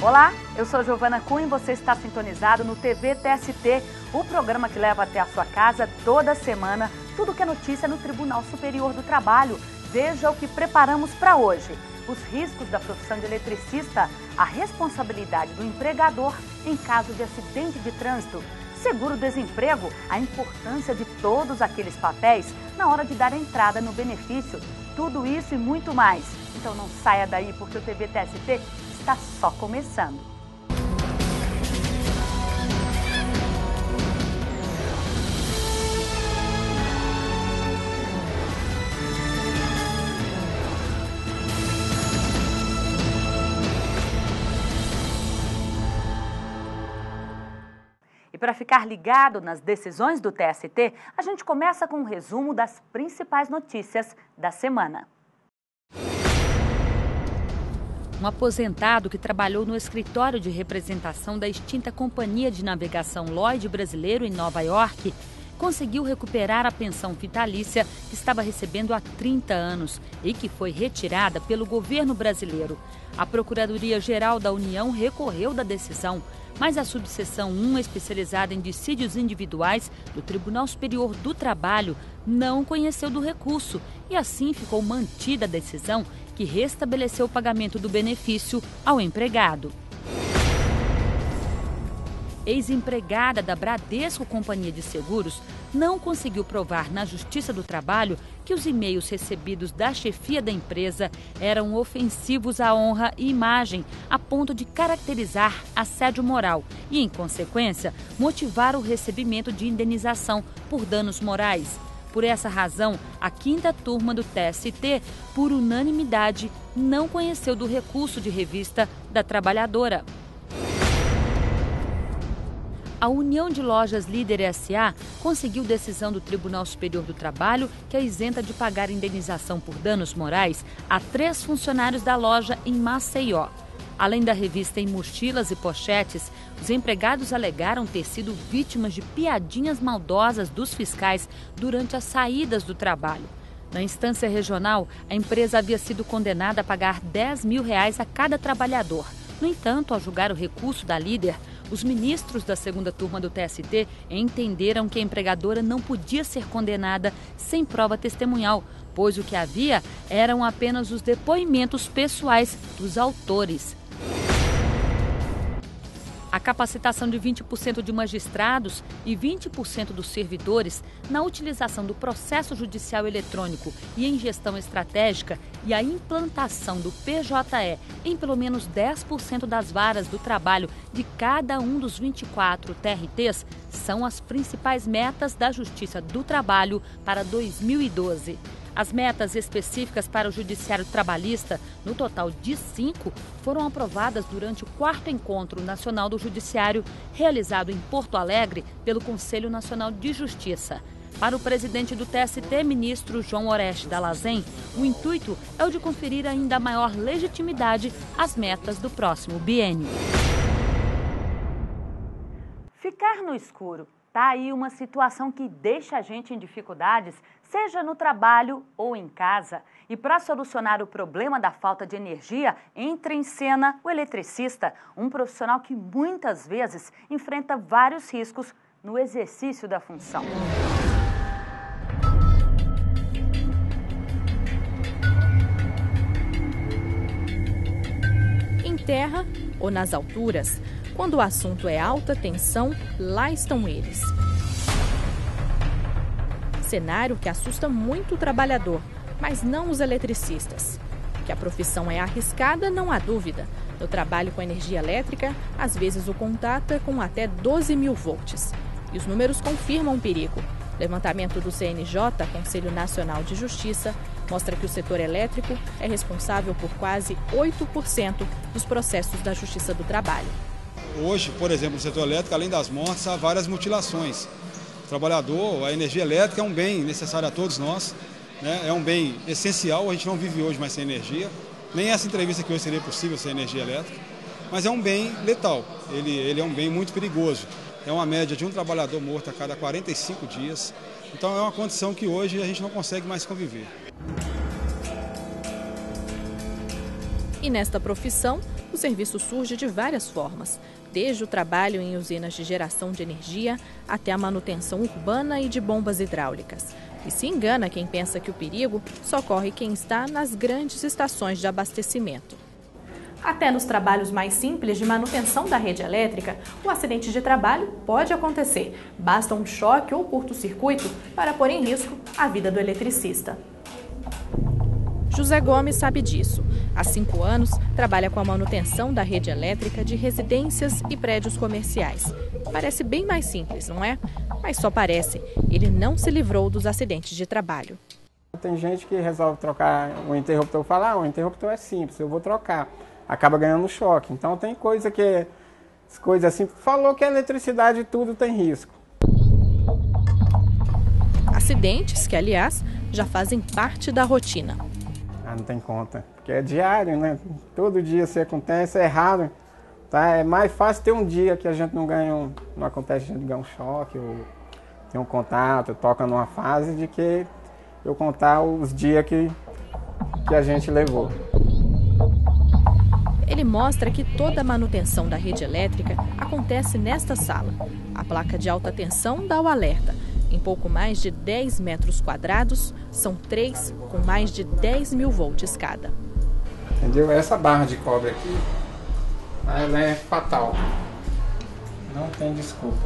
Olá, eu sou Giovana Cunha e você está sintonizado no TV TST, o programa que leva até a sua casa toda semana tudo que é notícia no Tribunal Superior do Trabalho. Veja o que preparamos para hoje. Os riscos da profissão de eletricista, a responsabilidade do empregador em caso de acidente de trânsito, seguro-desemprego, a importância de todos aqueles papéis na hora de dar entrada no benefício. Tudo isso e muito mais. Então não saia daí porque o TV TST está só começando. E para ficar ligado nas decisões do TST, a gente começa com um resumo das principais notícias da semana. Um aposentado que trabalhou no escritório de representação da extinta Companhia de Navegação Lloyd Brasileiro em Nova York conseguiu recuperar a pensão vitalícia que estava recebendo há 30 anos e que foi retirada pelo governo brasileiro. A Procuradoria-Geral da União recorreu da decisão, mas a subseção 1, especializada em dissídios individuais do Tribunal Superior do Trabalho, não conheceu do recurso e assim ficou mantida a decisão que restabeleceu o pagamento do benefício ao empregado. Ex-empregada da Bradesco Companhia de Seguros não conseguiu provar na Justiça do Trabalho que os e-mails recebidos da chefia da empresa eram ofensivos à honra e imagem, a ponto de caracterizar assédio moral e, em consequência, motivar o recebimento de indenização por danos morais. Por essa razão, a 5ª turma do TST, por unanimidade, não conheceu do recurso de revista da trabalhadora. A União de Lojas Líder S.A. conseguiu decisão do Tribunal Superior do Trabalho que a isenta de pagar indenização por danos morais a 3 funcionários da loja em Maceió. Além da revista em mochilas e pochetes, os empregados alegaram ter sido vítimas de piadinhas maldosas dos fiscais durante as saídas do trabalho. Na instância regional, a empresa havia sido condenada a pagar R$10 mil a cada trabalhador. No entanto, ao julgar o recurso da Líder, os ministros da 2ª turma do TST entenderam que a empregadora não podia ser condenada sem prova testemunhal, pois o que havia eram apenas os depoimentos pessoais dos autores. A capacitação de 20% de magistrados e 20% dos servidores na utilização do processo judicial eletrônico e em gestão estratégica e a implantação do PJE em pelo menos 10% das varas do trabalho de cada um dos 24 TRTs são as principais metas da Justiça do Trabalho para 2012. As metas específicas para o Judiciário Trabalhista, no total de 5, foram aprovadas durante o 4º Encontro Nacional do Judiciário, realizado em Porto Alegre pelo Conselho Nacional de Justiça. Para o presidente do TST, ministro João Oreste Dallazen, o intuito é o de conferir ainda maior legitimidade às metas do próximo biênio. Ficar no escuro. Tá aí uma situação que deixa a gente em dificuldades, seja no trabalho ou em casa. E para solucionar o problema da falta de energia, entra em cena o eletricista, um profissional que muitas vezes enfrenta vários riscos no exercício da função. Em terra ou nas alturas, quando o assunto é alta tensão, lá estão eles. Cenário que assusta muito o trabalhador, mas não os eletricistas. Que a profissão é arriscada, não há dúvida. No trabalho com energia elétrica, às vezes o contato é com até 12 mil volts. E os números confirmam o perigo. Levantamento do CNJ, Conselho Nacional de Justiça, mostra que o setor elétrico é responsável por quase 8% dos processos da Justiça do Trabalho. Hoje, por exemplo, no setor elétrico, além das mortes, há várias mutilações. O trabalhador, a energia elétrica é um bem necessário a todos nós, né? É um bem essencial, a gente não vive hoje mais sem energia. Nem essa entrevista aqui hoje seria possível sem energia elétrica, mas é um bem letal, ele é um bem muito perigoso. É uma média de um trabalhador morto a cada 45 dias, então é uma condição que hoje a gente não consegue mais conviver. E nesta profissão, O serviço surge de várias formas, desde o trabalho em usinas de geração de energia até a manutenção urbana e de bombas hidráulicas. E se engana quem pensa que o perigo só corre quem está nas grandes estações de abastecimento. Até nos trabalhos mais simples de manutenção da rede elétrica, o acidente de trabalho pode acontecer. Basta um choque ou curto-circuito para pôr em risco a vida do eletricista. José Gomes sabe disso. Há 5 anos, trabalha com a manutenção da rede elétrica de residências e prédios comerciais. Parece bem mais simples, não é? Mas só parece. Ele não se livrou dos acidentes de trabalho. Tem gente que resolve trocar o interruptor e fala, o interruptor é simples, eu vou trocar. Acaba ganhando choque. Então tem coisa assim, falou que a eletricidade tudo tem risco. Acidentes que, aliás, já fazem parte da rotina. Não tem conta, porque é diário, né? Todo dia se acontece, é raro. Tá? É mais fácil ter um dia que a gente não acontece, a gente ganha um choque, ou tem um contato, toca numa fase, de que eu contar os dias que a gente levou. Ele mostra que toda a manutenção da rede elétrica acontece nesta sala. A placa de alta tensão dá o alerta. Em pouco mais de 10 metros quadrados, são 3 com mais de 10.000 volts cada. Entendeu? Essa barra de cobre aqui, ela é fatal. Não tem desculpa.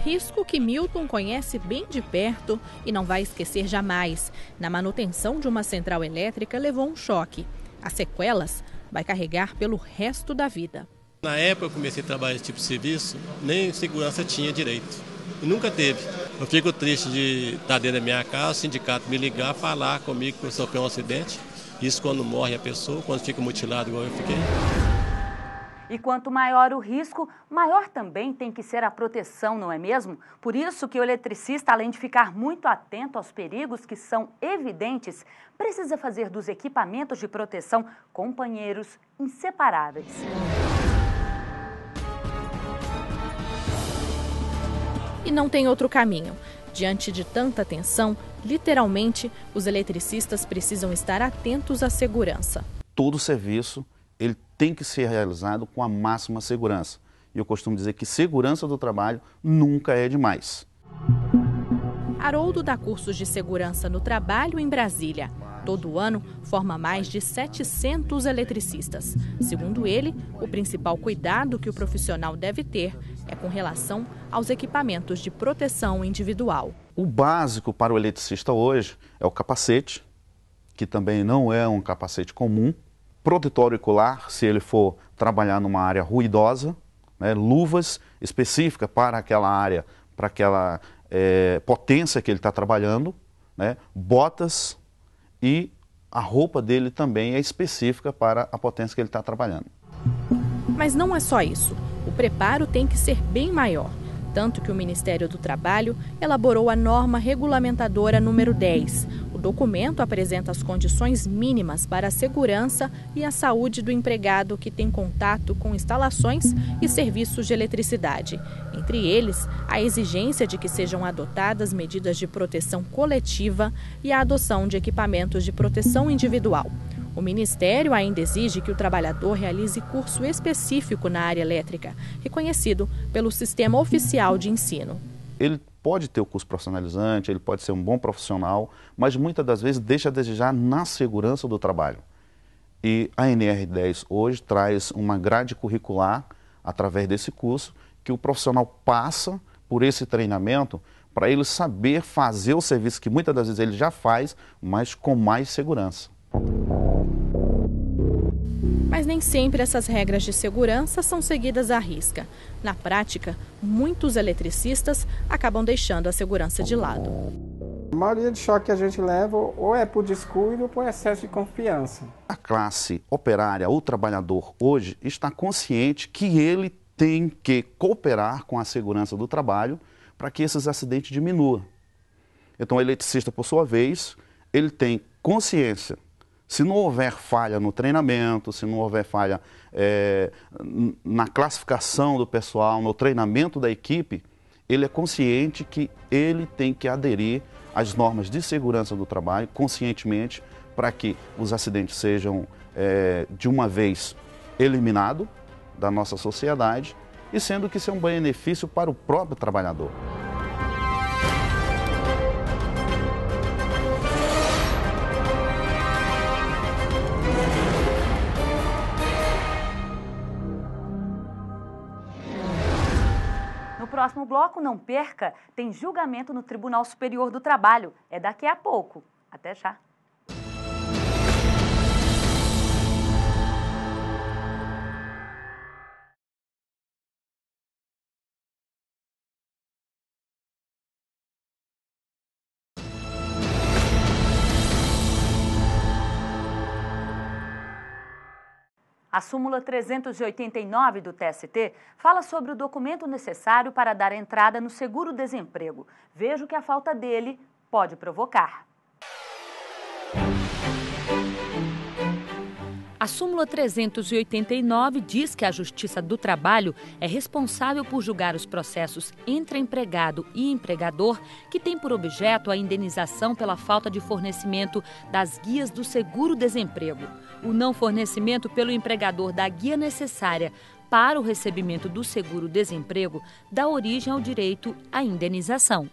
Risco que Milton conhece bem de perto e não vai esquecer jamais. Na manutenção de uma central elétrica, levou um choque. As sequelas vai carregar pelo resto da vida. Na época eu comecei a trabalhar nesse tipo de serviço, nem segurança tinha direito. E nunca teve. Eu fico triste de estar dentro da minha casa, o sindicato me ligar, falar comigo que eu sofri um acidente. Isso quando morre a pessoa, quando fica mutilado igual eu fiquei. E quanto maior o risco, maior também tem que ser a proteção, não é mesmo? Por isso que o eletricista, além de ficar muito atento aos perigos que são evidentes, precisa fazer dos equipamentos de proteção companheiros inseparáveis. E não tem outro caminho. Diante de tanta tensão, literalmente, os eletricistas precisam estar atentos à segurança. Todo serviço ele tem que ser realizado com a máxima segurança. E eu costumo dizer que segurança do trabalho nunca é demais. Haroldo dá cursos de segurança no trabalho em Brasília. Todo ano, forma mais de 700 eletricistas. Segundo ele, o principal cuidado que o profissional deve ter é com relação aos equipamentos de proteção individual. O básico para o eletricista hoje é o capacete, que também não é um capacete comum, protetor auricular, se ele for trabalhar numa área ruidosa, né, luvas específicas para aquela área, para aquela potência que ele está trabalhando, né, botas, e a roupa dele também é específica para a potência que ele está trabalhando. Mas não é só isso. O preparo tem que ser bem maior. Tanto que o Ministério do Trabalho elaborou a norma regulamentadora número 10. O documento apresenta as condições mínimas para a segurança e a saúde do empregado que tem contato com instalações e serviços de eletricidade. Entre eles, a exigência de que sejam adotadas medidas de proteção coletiva e a adoção de equipamentos de proteção individual. O Ministério ainda exige que o trabalhador realize curso específico na área elétrica, reconhecido pelo Sistema Oficial de Ensino. Ele pode ter o curso profissionalizante, ele pode ser um bom profissional, mas muitas das vezes deixa a desejar na segurança do trabalho. E a NR10 hoje traz uma grade curricular, através desse curso, que o profissional passa por esse treinamento para ele saber fazer o serviço que muitas das vezes ele já faz, mas com mais segurança. Mas nem sempre essas regras de segurança são seguidas à risca. Na prática, muitos eletricistas acabam deixando a segurança de lado. A maioria de choque que a gente leva ou é por descuido ou por excesso de confiança. A classe operária, o trabalhador hoje, está consciente que ele tem que cooperar com a segurança do trabalho para que esses acidentes diminuam. Então o eletricista, por sua vez, ele tem consciência. Se não houver falha no treinamento, se não houver falha na classificação do pessoal, no treinamento da equipe, ele é consciente que ele tem que aderir às normas de segurança do trabalho, conscientemente, para que os acidentes sejam, de uma vez, eliminado da nossa sociedade e sendo que isso é um benefício para o próprio trabalhador. No próximo bloco, não perca, tem julgamento no Tribunal Superior do Trabalho. É daqui a pouco. Até já. A súmula 389 do TST fala sobre o documento necessário para dar entrada no seguro-desemprego. Veja o que a falta dele pode provocar. A súmula 389 diz que a Justiça do Trabalho é responsável por julgar os processos entre empregado e empregador que tem por objeto a indenização pela falta de fornecimento das guias do seguro-desemprego. O não fornecimento pelo empregador da guia necessária para o recebimento do seguro-desemprego dá origem ao direito à indenização.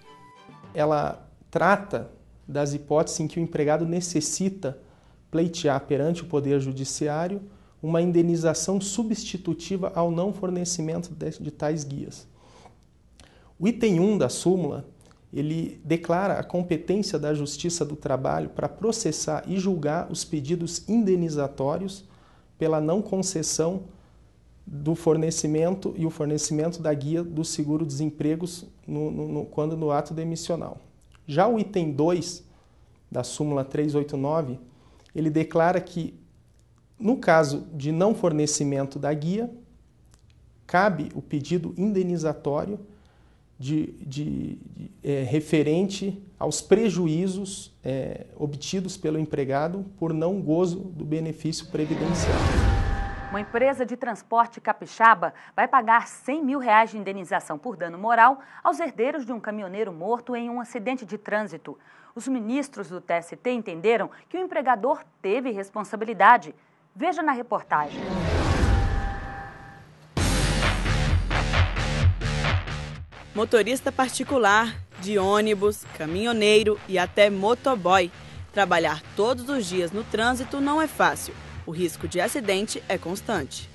Ela trata das hipóteses em que o empregado necessita pleitear perante o Poder Judiciário uma indenização substitutiva ao não fornecimento de tais guias. O item 1 da súmula, ele declara a competência da Justiça do Trabalho para processar e julgar os pedidos indenizatórios pela não concessão do fornecimento e o fornecimento da guia do seguro-desemprego quando no ato demissional. Já o item 2 da súmula 389, ele declara que, no caso de não fornecimento da guia, cabe o pedido indenizatório referente aos prejuízos obtidos pelo empregado por não gozo do benefício previdenciário. Uma empresa de transporte capixaba vai pagar R$100 mil de indenização por dano moral aos herdeiros de um caminhoneiro morto em um acidente de trânsito. Os ministros do TST entenderam que o empregador teve responsabilidade. Veja na reportagem. Motorista particular, de ônibus, caminhoneiro e até motoboy. Trabalhar todos os dias no trânsito não é fácil. O risco de acidente é constante.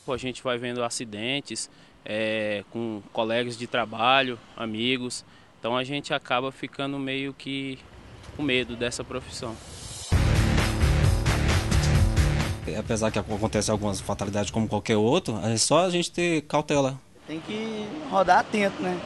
A gente vai vendo acidentes com colegas de trabalho, amigos. Então a gente acaba ficando meio que com medo dessa profissão. Apesar que acontece algumas fatalidades como qualquer outro, é só a gente ter cautela. Tem que rodar atento, né?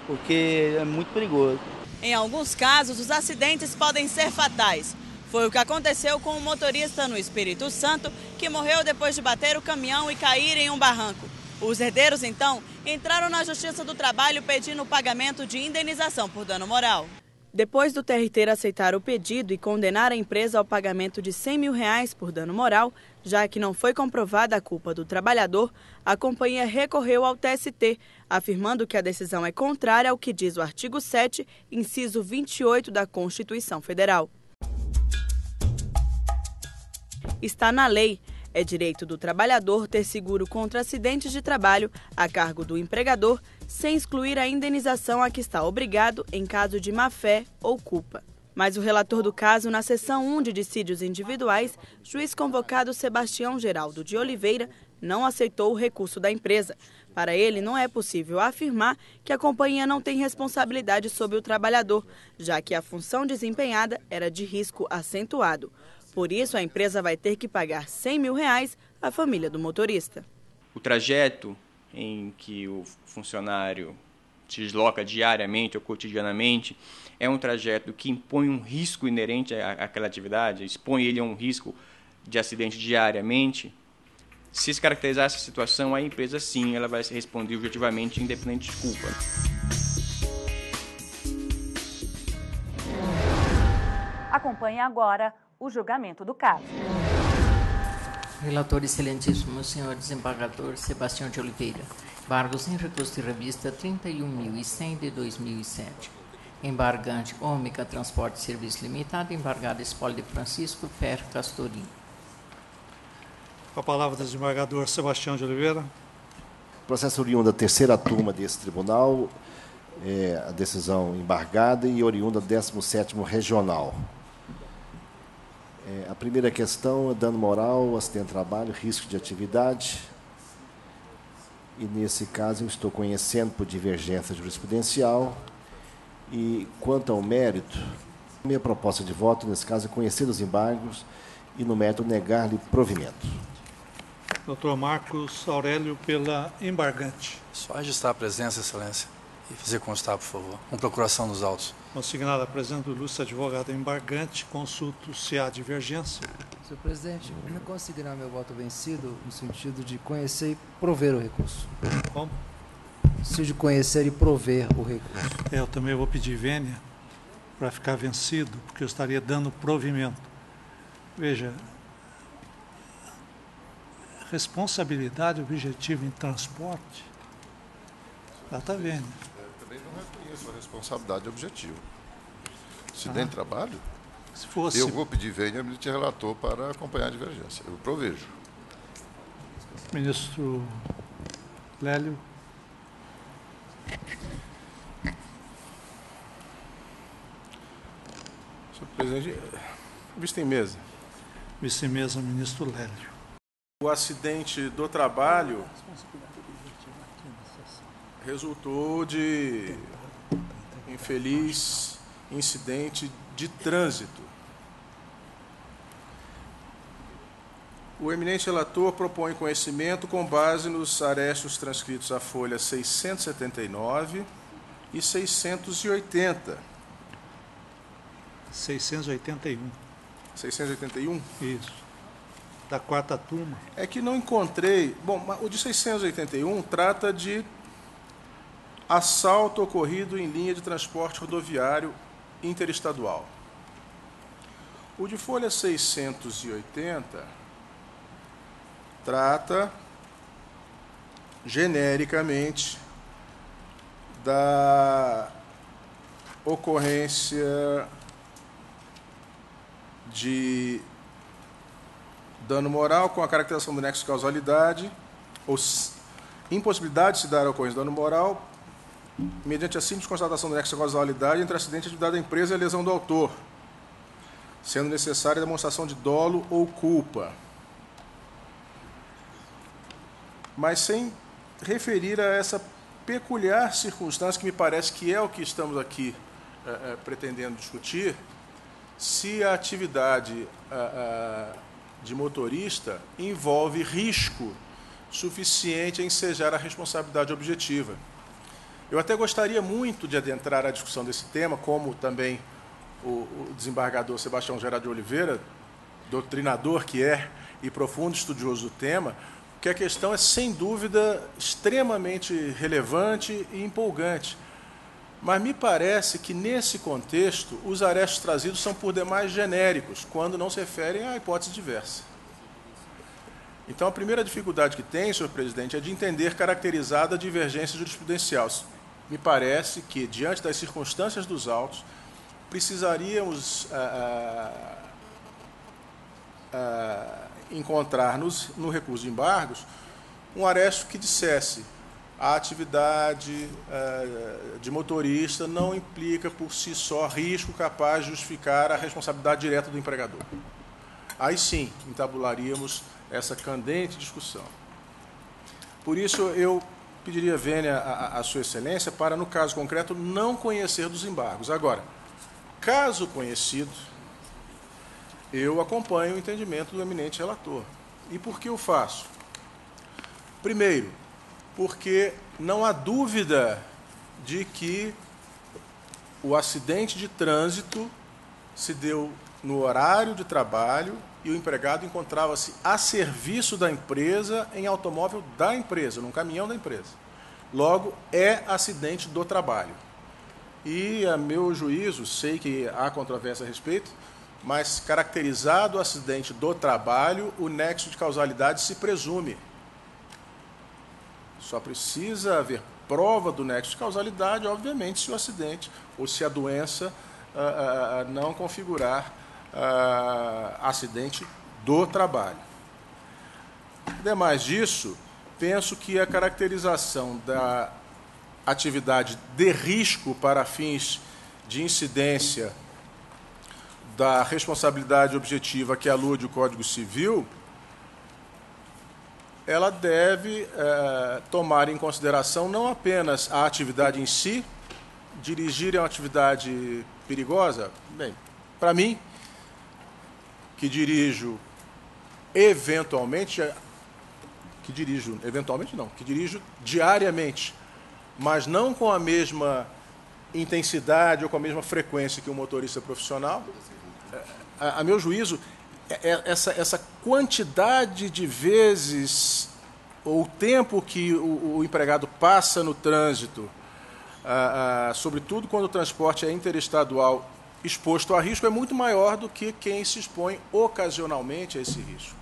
Porque é muito perigoso. Em alguns casos, os acidentes podem ser fatais. Foi o que aconteceu com um motorista no Espírito Santo que morreu depois de bater o caminhão e cair em um barranco. Os herdeiros, então, entraram na Justiça do Trabalho pedindo o pagamento de indenização por dano moral. Depois do TRT aceitar o pedido e condenar a empresa ao pagamento de R$100 mil por dano moral, já que não foi comprovada a culpa do trabalhador, a companhia recorreu ao TST, afirmando que a decisão é contrária ao que diz o artigo 7, inciso 28 da Constituição Federal. Está na lei. É direito do trabalhador ter seguro contra acidentes de trabalho a cargo do empregador, sem excluir a indenização a que está obrigado em caso de má-fé ou culpa. Mas o relator do caso, na seção 1 de dissídios individuais, juiz convocado Sebastião Geraldo de Oliveira, não aceitou o recurso da empresa. Para ele, não é possível afirmar que a companhia não tem responsabilidade sobre o trabalhador, já que a função desempenhada era de risco acentuado. Por isso, a empresa vai ter que pagar R$100 mil à família do motorista. O trajeto em que o funcionário se desloca diariamente ou cotidianamente é um trajeto que impõe um risco inerente àquela atividade, expõe ele a um risco de acidente diariamente. Se se caracterizar essa situação, a empresa, sim, ela vai responder objetivamente, independente de culpa. Acompanhe agora o julgamento do caso. Relator excelentíssimo, senhor desembargador Sebastião de Oliveira. Embargos em recurso de revista 31.100 de 2007. Embargante Ômega Transporte e Serviço Limitado, embargado Espólio de Francisco Per Castorim. Com a palavra do desembargador Sebastião de Oliveira. Processo oriundo da terceira turma desse tribunal, a decisão embargada e oriunda do 17º regional. A primeira questão é dano moral, acidente de trabalho, risco de atividade. E, nesse caso, eu estou conhecendo por divergência jurisprudencial. E, quanto ao mérito, minha proposta de voto, nesse caso, é conhecer os embargos e, no mérito, negar-lhe provimento. Doutor Marcos Aurélio, pela embargante. Só registrar a presença, Excelência, e fazer constar, por favor, com procuração nos autos. Consignada a presença do ilustre advogado embargante, consulto se há divergência. Senhor presidente, eu me consignar meu voto vencido no sentido de conhecer e prover o recurso. Como? No sentido de conhecer e prover o recurso. Eu também vou pedir vênia para ficar vencido, porque eu estaria dando provimento. Veja, responsabilidade objetiva em transporte, data vênia. Eu também não reconheço a responsabilidade objetiva. Se tem trabalho, se fosse... eu vou pedir vênia ao ministro relator para acompanhar a divergência. Eu provejo. Ministro Lélio. Senhor presidente, vista em mesa. Vista em mesa, ministro Lélio. O acidente do trabalho resultou de infeliz incidente de trânsito. O eminente relator propõe conhecimento com base nos arestos transcritos à folha 679 e 680. 681. 681? Isso. Da quarta turma. É que não encontrei... Bom, o de 681 trata de assalto ocorrido em linha de transporte rodoviário interestadual. O de folha 680 trata genericamente da ocorrência de dano moral com a caracterização do nexo de causalidade, ou impossibilidade de se dar a ocorrência de dano moral, mediante a simples constatação do nexo de causalidade entre acidente e atividade da empresa e a lesão do autor, sendo necessária a demonstração de dolo ou culpa. Mas sem referir a essa peculiar circunstância que me parece que é o que estamos aqui pretendendo discutir, se a atividade de motorista envolve risco suficiente a ensejar a responsabilidade objetiva. Eu até gostaria muito de adentrar a discussão desse tema, como também o desembargador Sebastião Gerardo de Oliveira, doutrinador que é e profundo estudioso do tema, porque a questão é, sem dúvida, extremamente relevante e empolgante. Mas me parece que, nesse contexto, os arestos trazidos são por demais genéricos, quando não se referem à hipótese diversa. Então, a primeira dificuldade que tem, senhor presidente, é de entender caracterizada a divergência jurisprudencial. Me parece que, diante das circunstâncias dos autos, precisaríamos encontrar no recurso de embargos um aresto que dissesse: a atividade de motorista não implica por si só risco capaz de justificar a responsabilidade direta do empregador. Aí sim, entabularíamos essa candente discussão. Por isso, eu pediria vênia à Sua Excelência para, no caso concreto, não conhecer dos embargos. Agora, caso conhecido, eu acompanho o entendimento do eminente relator. E por que eu faço? Primeiro, porque não há dúvida de que o acidente de trânsito se deu no horário de trabalho e o empregado encontrava-se a serviço da empresa em automóvel da empresa, num caminhão da empresa. Logo, é acidente do trabalho. E, a meu juízo, sei que há controvérsia a respeito, mas caracterizado o acidente do trabalho, o nexo de causalidade se presume. Só precisa haver prova do nexo de causalidade, obviamente, se o acidente ou se a doença não configurar acidente do trabalho. Demais disso, penso que a caracterização da atividade de risco para fins de incidência da responsabilidade objetiva que alude o Código Civil, ela deve tomar em consideração não apenas a atividade em si. Dirigir é uma atividade perigosa? Bem, para mim, que dirijo diariamente, mas não com a mesma intensidade ou com a mesma frequência que um motorista profissional, a meu juízo, essa quantidade de vezes ou o tempo que o empregado passa no trânsito, sobretudo quando o transporte é interestadual, exposto a risco, é muito maior do que quem se expõe ocasionalmente a esse risco.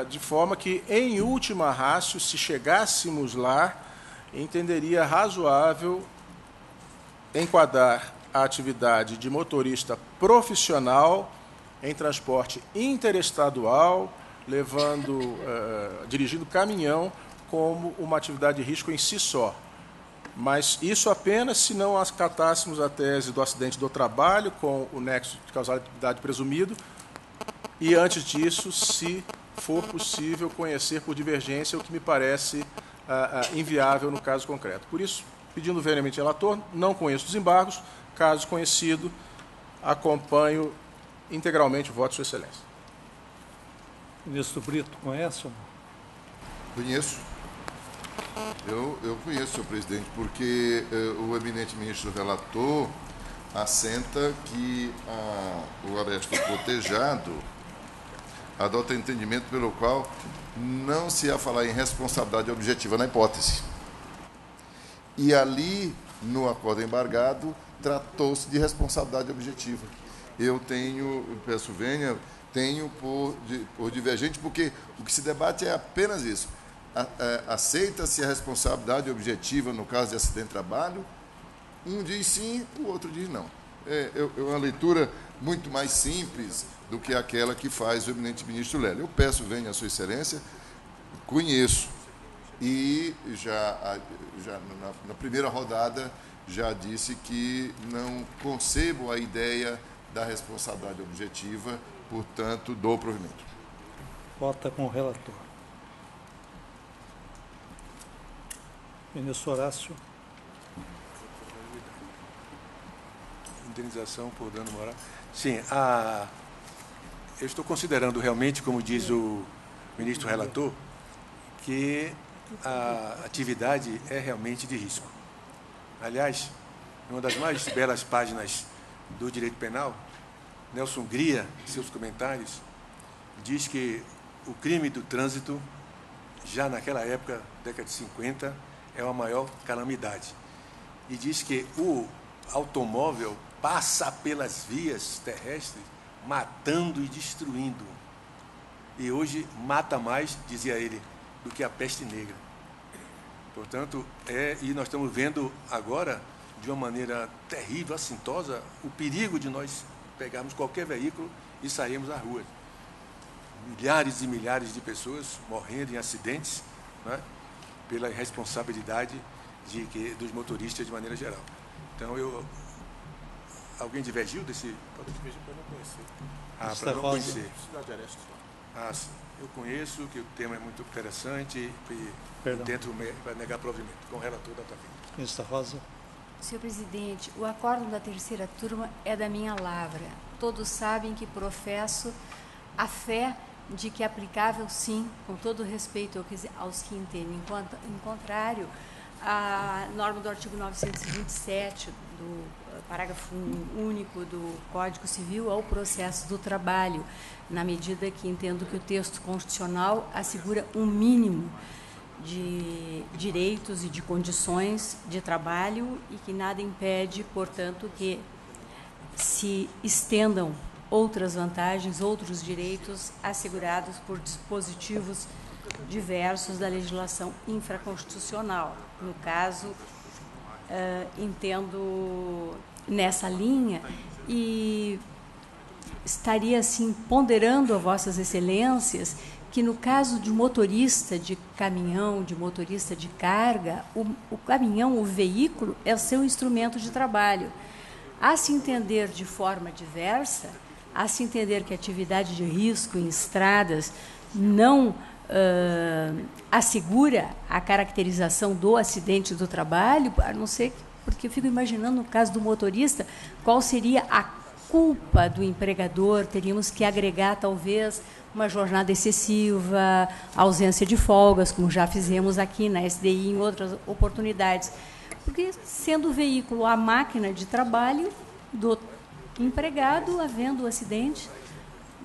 De forma que, em última ratio, se chegássemos lá, entenderia razoável enquadrar a atividade de motorista profissional em transporte interestadual, dirigindo caminhão, como uma atividade de risco em si só. Mas isso apenas se não acatássemos a tese do acidente do trabalho com o nexo de causalidade presumido e, antes disso, se for possível conhecer por divergência, o que me parece inviável no caso concreto. Por isso, pedindo veementemente ao relator, não conheço desembargos, caso conhecido, acompanho integralmente o voto de Sua Excelência. Ministro Brito, conhece ou não? Conheço. Eu conheço, senhor presidente, porque o eminente ministro relator assenta que o aresto cotejado adota entendimento pelo qual não se ia falar em responsabilidade objetiva na hipótese. E ali, no acordo embargado, tratou-se de responsabilidade objetiva. Eu peço vênia, tenho por divergente, porque o que se debate é apenas isso. Aceita-se a responsabilidade objetiva no caso de acidente de trabalho? Um diz sim, o outro diz não. É uma leitura muito mais simples do que aquela que faz o eminente ministro Lélio. Eu peço vênia a Sua Excelência, conheço, e já na primeira rodada já disse que não concebo a ideia da responsabilidade objetiva, portanto, dou provimento. Vota com o relator. Ministro Horácio. Indenização por dano moral. Sim, eu estou considerando realmente, como diz o ministro relator, que a atividade é realmente de risco. Aliás, uma das mais belas páginas do direito penal, Nelson Gria, em seus comentários, diz que o crime do trânsito, já naquela época, década de 50, é a maior calamidade. E diz que o automóvel passa pelas vias terrestres matando e destruindo. E hoje mata mais, dizia ele, do que a peste negra. Portanto, e nós estamos vendo agora, de uma maneira terrível, assintosa, o perigo de nós pegarmos qualquer veículo e sairmos à rua. Milhares e milhares de pessoas morrendo em acidentes, né, pela irresponsabilidade dos motoristas de maneira geral. Então, alguém divergiu desse... Pode divergir para não conhecer. Para não conhecer. Sim. Eu conheço, que o tema é muito interessante e dentro vai negar provimento. Com o relator da Tavina. Ministra Rosa. Senhor presidente, o acórdão da terceira turma é da minha lavra. Todos sabem que professo a fé de que é aplicável, sim, com todo respeito aos que entendem. Em contrário, a norma do artigo 927, do parágrafo único do Código Civil, ao processo do trabalho, na medida que entendo que o texto constitucional assegura um mínimo de direitos e de condições de trabalho e que nada impede, portanto, que se estendam outras vantagens, outros direitos assegurados por dispositivos diversos da legislação infraconstitucional. No caso, entendo nessa linha e estaria, assim, ponderando a Vossas Excelências que no caso de motorista de caminhão, de motorista de carga, o caminhão, o veículo, é o seu instrumento de trabalho. A se entender de forma diversa, a se entender que a atividade de risco em estradas não assegura a caracterização do acidente do trabalho, a não ser porque eu fico imaginando, no caso do motorista, qual seria a culpa do empregador. Teríamos que agregar, talvez, uma jornada excessiva, ausência de folgas, como já fizemos aqui na SDI e em outras oportunidades. Porque, sendo o veículo a máquina de trabalho do empregado, havendo o acidente,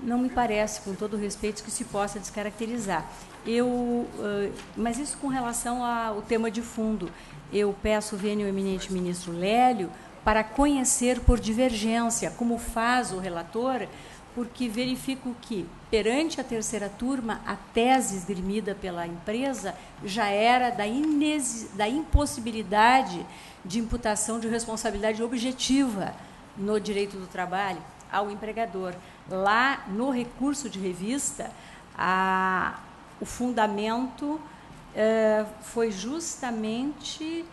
não me parece, com todo o respeito, que se possa descaracterizar. Mas isso com relação ao tema de fundo. Eu peço, vênia, o eminente ministro Lélio, para conhecer por divergência, como faz o relator, porque verifico que, perante a terceira turma, a tese esgrimida pela empresa já era da impossibilidade de imputação de responsabilidade objetiva no direito do trabalho ao empregador. Lá, no recurso de revista, o fundamento foi justamente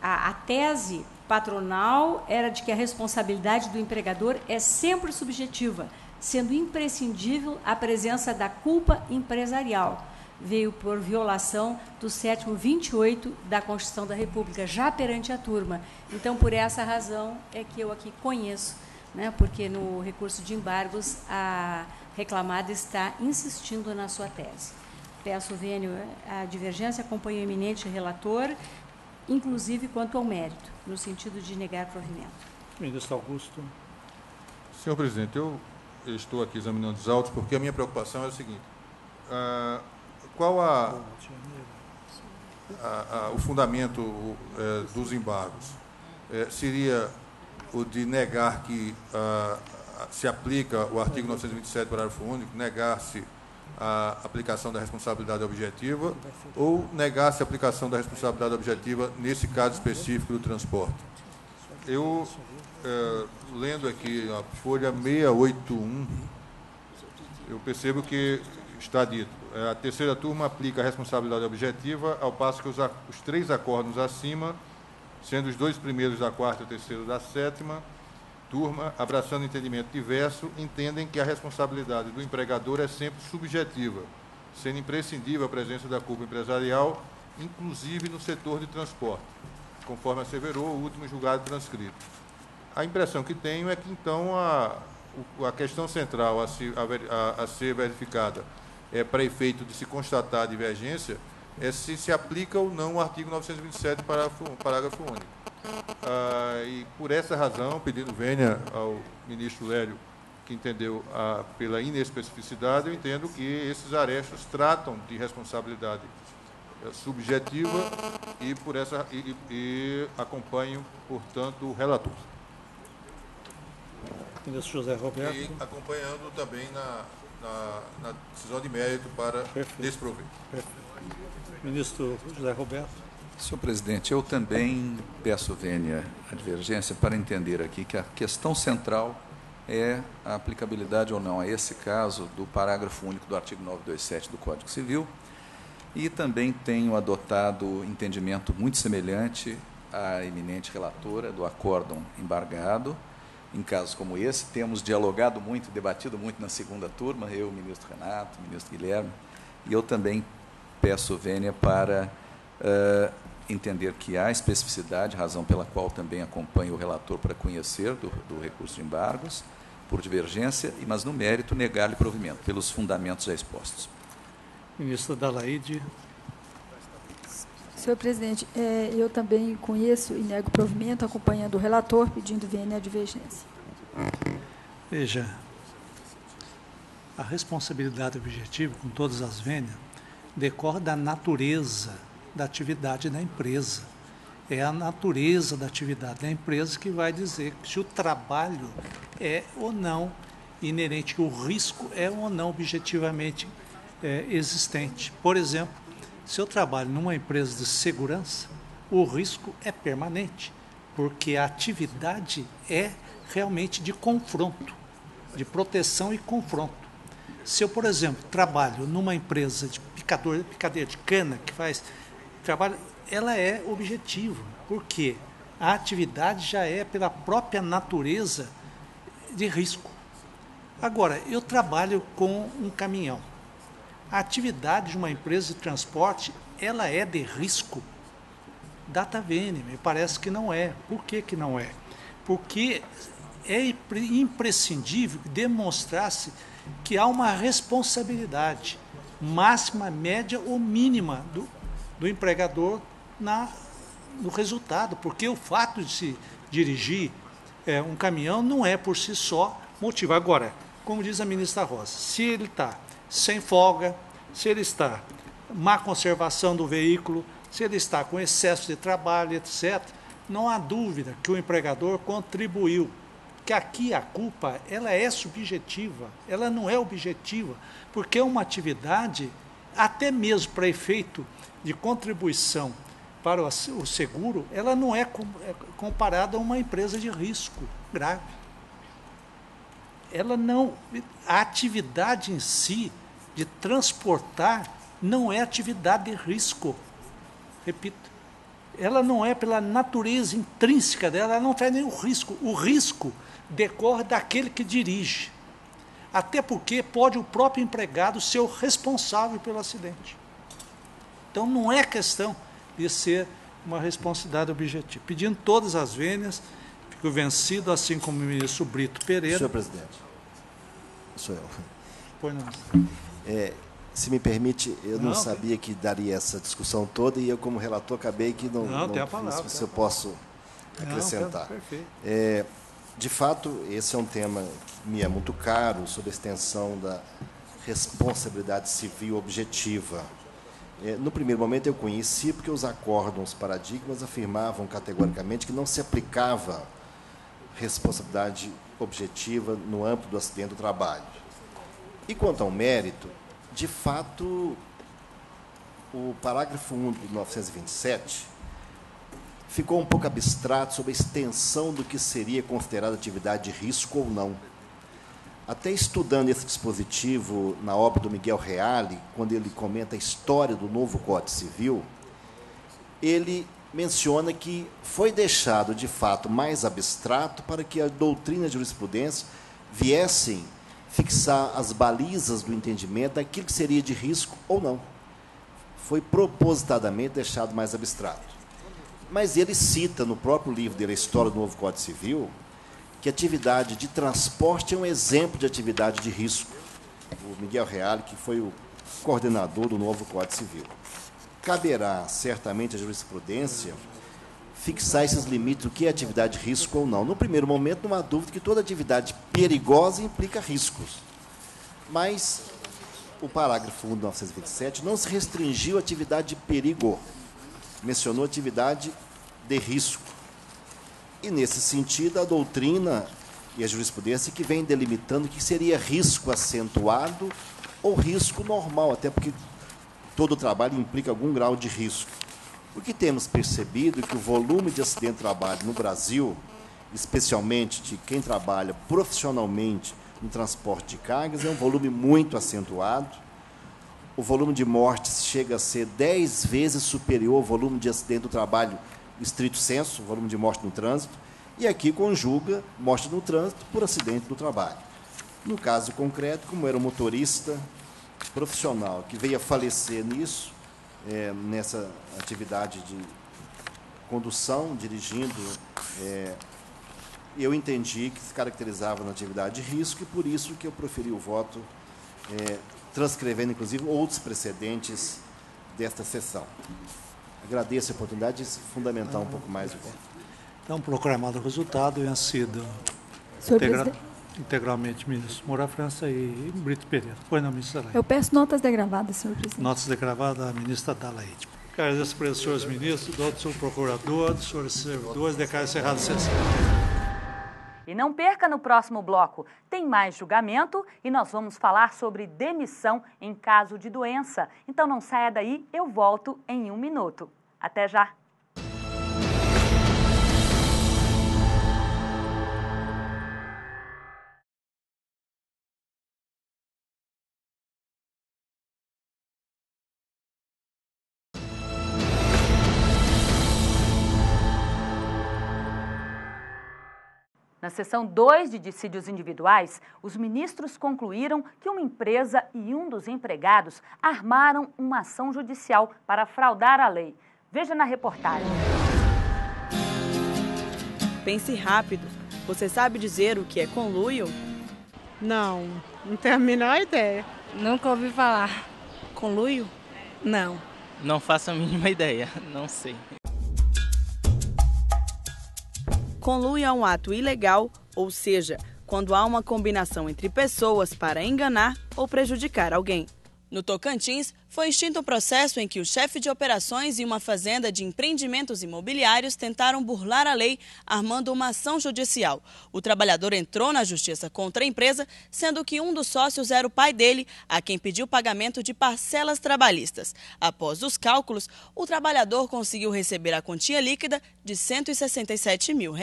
a tese patronal era de que a responsabilidade do empregador é sempre subjetiva, sendo imprescindível a presença da culpa empresarial. Veio por violação do 7º 28 da Constituição da República, já perante a turma. Então, por essa razão é que eu aqui conheço, né, porque no recurso de embargos a reclamada está insistindo na sua tese. Peço, vênio, a divergência, acompanho o eminente relator, inclusive quanto ao mérito, no sentido de negar provimento. Ministro Augusto. Senhor presidente, eu estou aqui examinando os autos porque a minha preocupação é o seguinte: qual o fundamento dos embargos? Seria o de negar que se aplica o artigo 927, parágrafo único, negar-se a aplicação da responsabilidade objetiva, ou negar-se a aplicação da responsabilidade objetiva nesse caso específico do transporte? Eu, lendo aqui a folha 681, eu percebo que está dito: a terceira turma aplica a responsabilidade objetiva, ao passo que os 3 acórdãos acima, sendo os 2 primeiros da 4ª e o terceiro da 7ª turma, abraçando entendimento diverso, entendem que a responsabilidade do empregador é sempre subjetiva, sendo imprescindível a presença da culpa empresarial, inclusive no setor de transporte, conforme asseverou o último julgado transcrito. A impressão que tenho é que, então, a questão central a ser verificada para efeito de se constatar a divergência é se aplica ou não o artigo 927, parágrafo único. E por essa razão, pedindo vênia ao ministro Lélio, que entendeu pela inespecificidade, eu entendo que esses arestos tratam de responsabilidade subjetiva e acompanho, portanto, o relator. Ministro José Roberto. E acompanhando também na decisão de mérito para desprover. Perfeito. Ministro José Roberto. Senhor presidente, eu também peço vênia à divergência para entender aqui que a questão central é a aplicabilidade ou não a esse caso do parágrafo único do artigo 927 do Código Civil, e também tenho adotado entendimento muito semelhante à eminente relatora do acórdão embargado. Em casos como esse, temos dialogado muito, debatido muito na segunda turma, eu, o ministro Renato, o ministro Guilherme, e eu também peço vênia para entender que há especificidade, razão pela qual também acompanho o relator para conhecer do recurso de embargos, por divergência, mas no mérito negar-lhe provimento, pelos fundamentos já expostos. Ministra Dalaide. Senhor presidente, eu também conheço e nego provimento, acompanhando o relator, pedindo vênia à divergência. Veja, a responsabilidade objetiva, com todas as vênias, decorre da natureza da atividade da empresa. É a natureza da atividade da empresa que vai dizer se o trabalho é ou não inerente, que o risco é ou não objetivamente existente. Por exemplo, se eu trabalho numa empresa de segurança, o risco é permanente, porque a atividade é realmente de confronto, de proteção e confronto. Se eu, por exemplo, trabalho numa empresa de picadeira de cana, que faz trabalho, ela é objetiva. Por quê? A atividade já é, pela própria natureza, de risco. Agora, eu trabalho com um caminhão. A atividade de uma empresa de transporte, ela é de risco? Data vênia, me parece que não é. Por que que não é? Porque é imprescindível que demonstrasse que há uma responsabilidade máxima, média ou mínima do empregador no resultado, porque o fato de se dirigir um caminhão não é por si só motivo. Agora, como diz a ministra Rosa, se ele está sem folga, se ele está má conservação do veículo, se ele está com excesso de trabalho, etc., não há dúvida que o empregador contribuiu. Que aqui a culpa ela é subjetiva, ela não é objetiva, porque é uma atividade, até mesmo para efeito de contribuição para o seguro, ela não é comparada a uma empresa de risco grave. Ela não, a atividade em si de transportar não é atividade de risco. Repito, ela não é, pela natureza intrínseca dela, ela não traz nenhum risco. O risco decorre daquele que dirige. Até porque pode o próprio empregado ser o responsável pelo acidente. Então não é questão de ser uma responsabilidade objetiva. Pedindo todas as vênias, fico vencido, assim como o ministro Brito Pereira. Senhor presidente, sou eu. Pois não. Se me permite, eu não sabia que daria essa discussão toda e eu, como relator, acabei que não tem a palavra, se eu posso acrescentar. Perfeito. De fato, esse é um tema que me é muito caro, sobre a extensão da responsabilidade civil objetiva. No primeiro momento eu conheci porque os acórdãos paradigmas afirmavam categoricamente que não se aplicava responsabilidade objetiva no âmbito do acidente do trabalho. E quanto ao mérito, de fato, o parágrafo 1 de 1927 ficou um pouco abstrato sobre a extensão do que seria considerada atividade de risco ou não. Até estudando esse dispositivo na obra do Miguel Reale, quando ele comenta a história do novo Código Civil, ele menciona que foi deixado, de fato, mais abstrato para que a doutrina e a jurisprudência viessem fixar as balizas do entendimento daquilo que seria de risco ou não. Foi propositadamente deixado mais abstrato. Mas ele cita no próprio livro dele, A História do Novo Código Civil, que a atividade de transporte é um exemplo de atividade de risco. O Miguel Reale, que foi o coordenador do novo Código Civil. Caberá, certamente, à jurisprudência fixar esses limites do que é atividade de risco ou não. No primeiro momento, não há dúvida que toda atividade perigosa implica riscos. Mas o parágrafo 1 de 1927 não se restringiu à atividade de perigo, mencionou atividade de risco. E, nesse sentido, a doutrina e a jurisprudência que vem delimitando o que seria risco acentuado ou risco normal, até porque todo trabalho implica algum grau de risco. O que temos percebido é que o volume de acidente de trabalho no Brasil, especialmente de quem trabalha profissionalmente no transporte de cargas, é um volume muito acentuado. O volume de mortes chega a ser 10 vezes superior ao volume de acidente do trabalho estrito sensu, o volume de morte no trânsito, e aqui conjuga morte no trânsito por acidente do trabalho. No caso concreto, como era um motorista profissional que veio a falecer nisso, nessa atividade de condução, dirigindo, eu entendi que se caracterizava na atividade de risco e por isso que eu proferi o voto, transcrevendo, inclusive, outros precedentes desta sessão. Agradeço a oportunidade de fundamentar um pouco mais o voto. Então, proclamado o resultado, vencido integralmente ministro Moura França e Brito Pereira. Pois não, ministra Dalaide. Eu peço notas degravadas, senhor presidente. Notas degravadas da ministra Dalaide. Agradeço para os senhores ministros, do senhor procurador, dos senhores servidores, declaro encerrada a sessão. E não perca no próximo bloco, tem mais julgamento e nós vamos falar sobre demissão em caso de doença. Então não saia daí, eu volto em 1 minuto. Até já! Na seção 2 de dissídios individuais, os ministros concluíram que uma empresa e um dos empregados armaram uma ação judicial para fraudar a lei. Veja na reportagem. Pense rápido. Você sabe dizer o que é conluio? Não tenho a menor ideia. Nunca ouvi falar. Conluio? Não. Não faço a mínima ideia, não sei. Conluio é um ato ilegal, ou seja, quando há uma combinação entre pessoas para enganar ou prejudicar alguém. No Tocantins, foi extinto um processo em que o chefe de operações e uma fazenda de empreendimentos imobiliários tentaram burlar a lei, armando uma ação judicial. O trabalhador entrou na justiça contra a empresa, sendo que um dos sócios era o pai dele, a quem pediu pagamento de parcelas trabalhistas. Após os cálculos, o trabalhador conseguiu receber a quantia líquida de R$ 167 mil.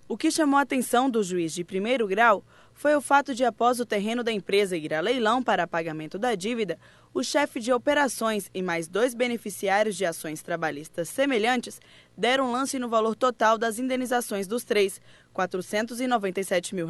O que chamou a atenção do juiz de primeiro grau foi o fato de, após o terreno da empresa ir a leilão para pagamento da dívida, o chefe de operações e mais 2 beneficiários de ações trabalhistas semelhantes deram lance no valor total das indenizações dos 3, R$ 497 mil.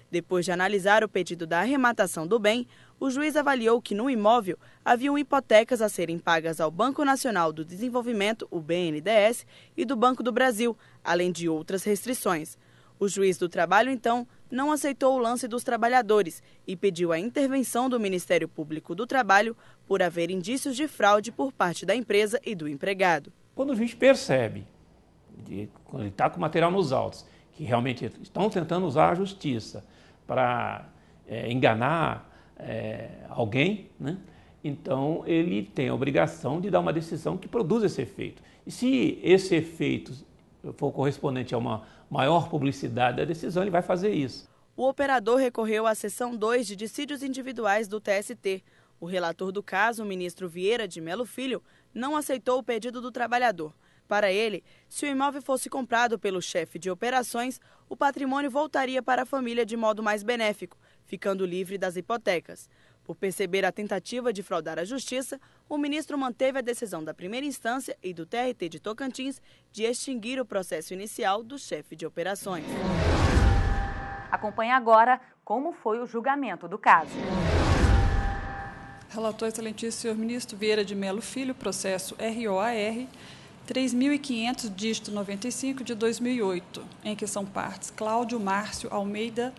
Depois de analisar o pedido da arrematação do bem, o juiz avaliou que no imóvel haviam hipotecas a serem pagas ao Banco Nacional do Desenvolvimento, o BNDES, e do Banco do Brasil, além de outras restrições. O juiz do trabalho, então, não aceitou o lance dos trabalhadores e pediu a intervenção do Ministério Público do Trabalho por haver indícios de fraude por parte da empresa e do empregado. Quando o juiz percebe, quando ele está com o material nos autos, que realmente estão tentando usar a justiça para enganar alguém, né? Então ele tem a obrigação de dar uma decisão que produza esse efeito. E se esse efeito for correspondente a uma maior publicidade da decisão, ele vai fazer isso. O operador recorreu à seção 2 de dissídios individuais do TST. O relator do caso, o ministro Vieira de Melo Filho, não aceitou o pedido do trabalhador. Para ele, se o imóvel fosse comprado pelo chefe de operações, o patrimônio voltaria para a família de modo mais benéfico, ficando livre das hipotecas. Por perceber a tentativa de fraudar a justiça, o ministro manteve a decisão da primeira instância e do TRT de Tocantins de extinguir o processo inicial do chefe de operações. Acompanhe agora como foi o julgamento do caso. Relator excelentíssimo senhor ministro Vieira de Melo Filho, processo ROAR 3.500, dígito 95 de 2008, em que são partes Cláudio Márcio Almeida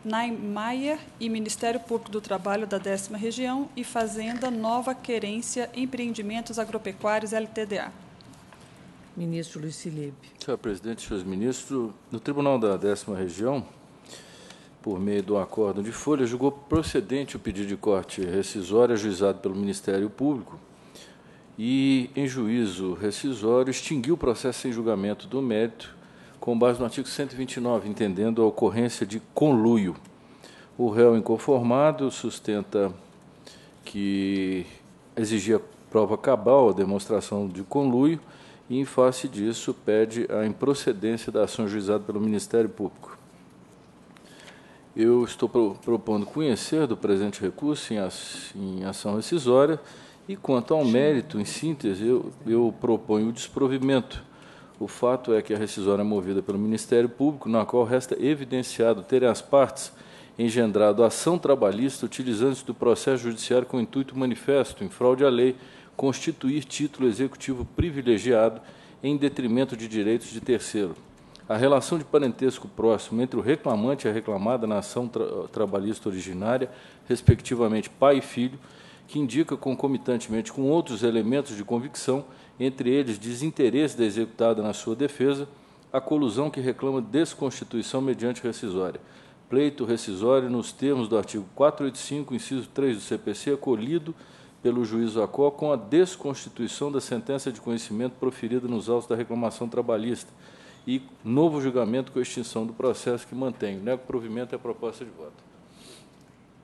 Naimayer e Ministério Público do Trabalho da 10ª Região e Fazenda Nova Querência Empreendimentos Agropecuários LTDA. Ministro Luiz Felipe. Senhor presidente, senhores ministros, no Tribunal da 10ª Região, por meio do acórdão de folha, julgou procedente o pedido de corte rescisório ajuizado pelo Ministério Público e, em juízo rescisório, extinguiu o processo sem julgamento do mérito, com base no artigo 129, entendendo a ocorrência de conluio. O réu inconformado sustenta que exigia prova cabal a demonstração de conluio e, em face disso, pede a improcedência da ação juizada pelo Ministério Público. Eu estou propondo conhecer do presente recurso em ação rescisória e, quanto ao mérito, em síntese, eu proponho o desprovimento. O fato é que a rescisória é movida pelo Ministério Público, na qual resta evidenciado terem as partes engendrado ação trabalhista utilizando-se do processo judiciário com intuito manifesto, em fraude à lei, constituir título executivo privilegiado em detrimento de direitos de terceiro. A relação de parentesco próximo entre o reclamante e a reclamada na ação trabalhista originária, respectivamente pai e filho, que indica concomitantemente com outros elementos de convicção, entre eles desinteresse da executada na sua defesa, a colusão que reclama desconstituição mediante rescisória. Pleito rescisório nos termos do artigo 485, inciso 3 do CPC, acolhido pelo juízo ACO com a desconstituição da sentença de conhecimento proferida nos autos da reclamação trabalhista e novo julgamento com extinção do processo que mantém. Nego provimento é a proposta de voto.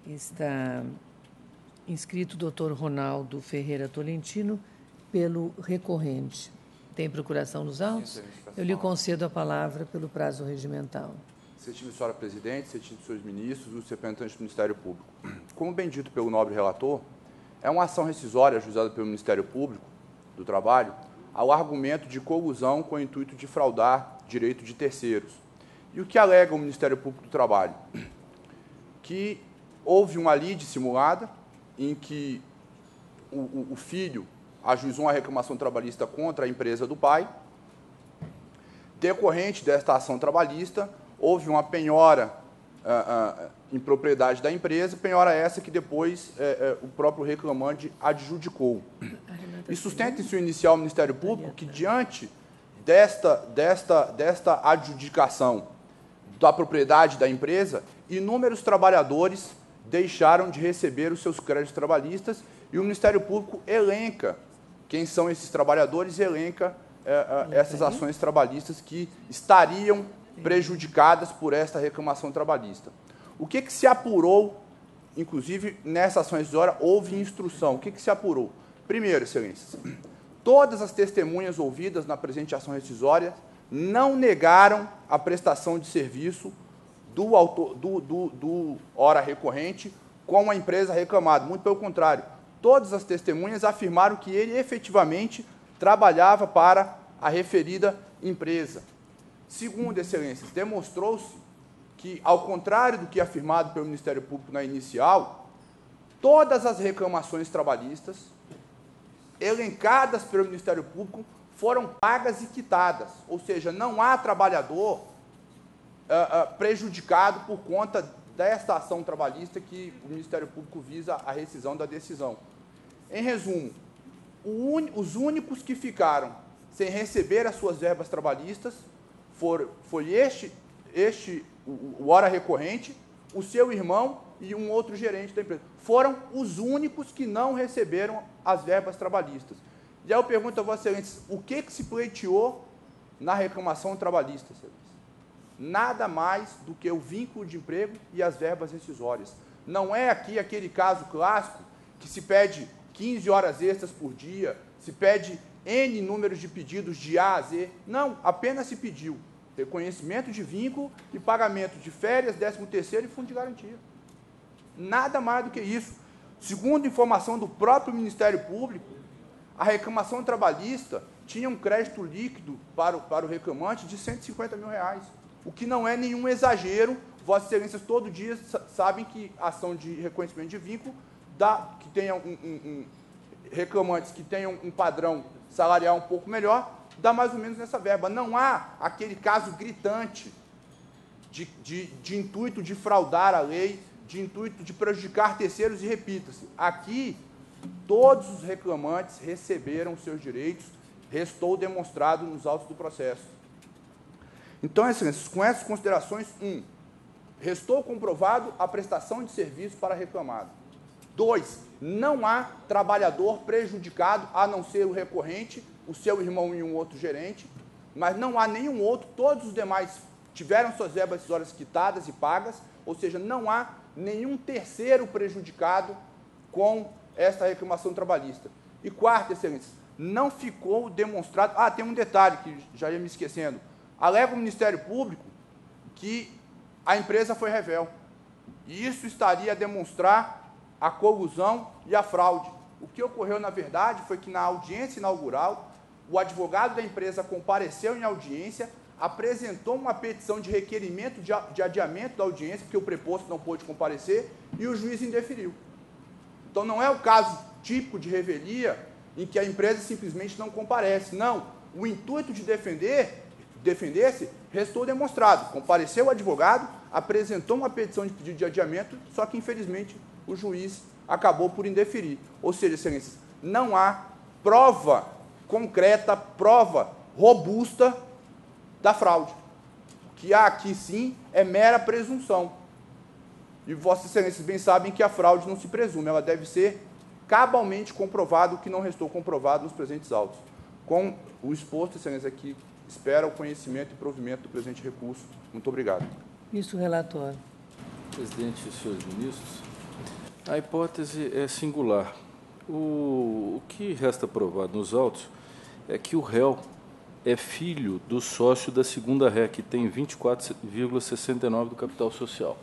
Está inscrito o doutor Ronaldo Ferreira Tolentino pelo recorrente. Tem procuração nos autos? Eu lhe concedo a palavra pelo prazo regimental. Excelentíssima senhora presidente, excelentíssimos senhores ministros, os representantes do Ministério Público. Como bem dito pelo nobre relator, é uma ação rescisória ajuizada pelo Ministério Público do Trabalho ao argumento de colusão com o intuito de fraudar direito de terceiros. E o que alega o Ministério Público do Trabalho? Que houve uma lide simulada em que o filho ajuizou uma reclamação trabalhista contra a empresa do pai. Decorrente desta ação trabalhista, houve uma penhora em propriedade da empresa, penhora essa que depois o próprio reclamante adjudicou. E sustenta em seu inicial o Ministério Público que, diante desta adjudicação da propriedade da empresa, inúmeros trabalhadores deixaram de receber os seus créditos trabalhistas e o Ministério Público elenca quem são esses trabalhadores, elenca essas ações trabalhistas que estariam prejudicadas por esta reclamação trabalhista. O que se apurou, inclusive, nessa ação rescisória, houve instrução. O que se apurou? Primeiro, Excelências, todas as testemunhas ouvidas na presente ação rescisória não negaram a prestação de serviço do hora recorrente com a empresa reclamada. Muito pelo contrário, todas as testemunhas afirmaram que ele efetivamente trabalhava para a referida empresa. Segundo, Excelências, demonstrou-se que, ao contrário do que afirmado pelo Ministério Público na inicial, todas as reclamações trabalhistas elencadas pelo Ministério Público foram pagas e quitadas, ou seja, não há trabalhador prejudicado por conta desta ação trabalhista que o Ministério Público visa a rescisão da decisão. Em resumo, os únicos que ficaram sem receber as suas verbas trabalhistas foi o hora recorrente, o seu irmão e um outro gerente da empresa. Foram os únicos que não receberam as verbas trabalhistas. E aí eu pergunto a Vossa Excelência, o que se pleiteou na reclamação trabalhista, Excelência? Nada mais do que o vínculo de emprego e as verbas rescisórias. Não é aqui aquele caso clássico que se pede 15 horas extras por dia, se pede N números de pedidos de A a Z. Não, apenas se pediu reconhecimento de vínculo e pagamento de férias, 13º e fundo de garantia. Nada mais do que isso. Segundo informação do próprio Ministério Público, a reclamação trabalhista tinha um crédito líquido para o reclamante de R$150 mil, o que não é nenhum exagero. Vossas Excelências todo dia sabem que a ação de reconhecimento de vínculo que tenha reclamantes que tenham um padrão salarial um pouco melhor, dá mais ou menos nessa verba. Não há aquele caso gritante de intuito de fraudar a lei, de intuito de prejudicar terceiros, e repita-se, aqui todos os reclamantes receberam seus direitos, restou demonstrado nos autos do processo. Então, Excelências, com essas considerações, restou comprovado a prestação de serviço para reclamado. 2, não há trabalhador prejudicado, a não ser o recorrente, o seu irmão e um outro gerente, mas não há nenhum outro, todos os demais tiveram suas verbas rescisórias quitadas e pagas, ou seja, não há nenhum terceiro prejudicado com esta reclamação trabalhista. E quarto, Excelência, não ficou demonstrado... tem um detalhe que já ia me esquecendo. Alega o Ministério Público que a empresa foi revel. E isso estaria a demonstrar a colusão e a fraude. O que ocorreu, na verdade, foi que na audiência inaugural, o advogado da empresa compareceu em audiência, apresentou uma petição de requerimento de adiamento da audiência, porque o preposto não pôde comparecer, e o juiz indeferiu. Então, não é o caso típico de revelia em que a empresa simplesmente não comparece. Não. O intuito de defender-se restou demonstrado. Compareceu o advogado, apresentou uma petição de pedido de adiamento, só que, infelizmente, o juiz acabou por indeferir. Ou seja, Excelências, não há prova concreta, prova robusta da fraude. O que há aqui, sim, é mera presunção. E Vossas Excelências bem sabem que a fraude não se presume, ela deve ser cabalmente comprovada, o que não restou comprovado nos presentes autos. Com o exposto, Excelência, aqui espera o conhecimento e provimento do presente recurso. Muito obrigado. Ministro relator. Presidente e senhores ministros, a hipótese é singular. O que resta provado nos autos é que o réu é filho do sócio da segunda ré, que tem 24,69% do capital social.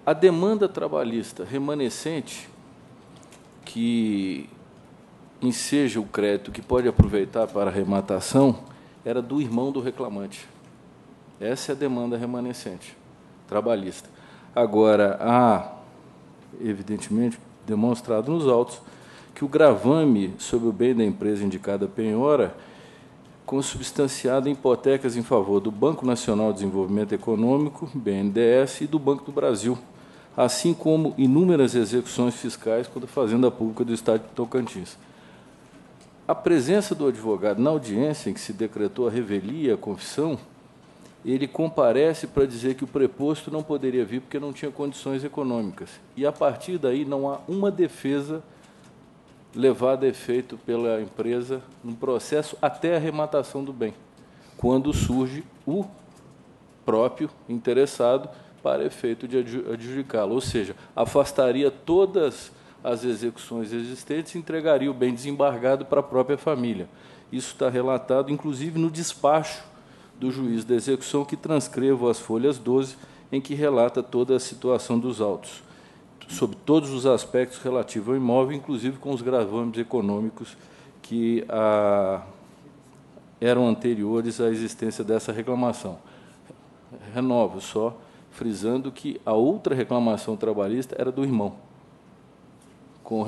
A demanda trabalhista remanescente, que enseja o crédito que pode aproveitar para arrematação, era do irmão do reclamante. Essa é a demanda remanescente trabalhista. Agora, há, evidentemente, demonstrado nos autos que o gravame sobre o bem da empresa indicada à penhora, consubstanciado em hipotecas em favor do Banco Nacional de Desenvolvimento Econômico, BNDES, e do Banco do Brasil, assim como inúmeras execuções fiscais contra a Fazenda Pública do Estado de Tocantins. A presença do advogado na audiência em que se decretou a revelia, a confissão, ele comparece para dizer que o preposto não poderia vir porque não tinha condições econômicas. E, a partir daí, não há uma defesa levada a efeito pela empresa no processo até a arrematação do bem, quando surge o próprio interessado para efeito de adjudicá-lo. Ou seja, afastaria todas as execuções existentes e entregaria o bem desembargado para a própria família. Isso está relatado, inclusive, no despacho do juiz da execução, que transcrevo as folhas 12, em que relata toda a situação dos autos, sobre todos os aspectos relativos ao imóvel, inclusive com os gravames econômicos que eram anteriores à existência dessa reclamação. Renovo só, frisando que a outra reclamação trabalhista era do irmão, com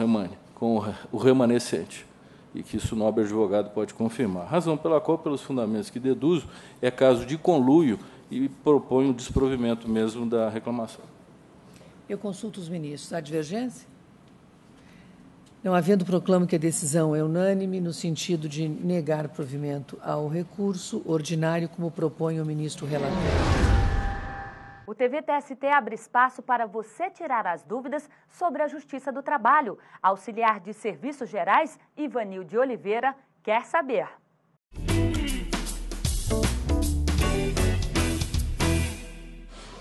o remanescente, e que isso o nobre advogado pode confirmar. Razão pela qual, pelos fundamentos que deduzo, é caso de conluio e proponho o desprovimento mesmo da reclamação. Eu consulto os ministros. Há divergência? Não havendo, proclamo que a decisão é unânime no sentido de negar provimento ao recurso ordinário, como propõe o ministro relator. O TVTST abre espaço para você tirar as dúvidas sobre a Justiça do Trabalho. Auxiliar de Serviços Gerais, Ivanil de Oliveira, quer saber.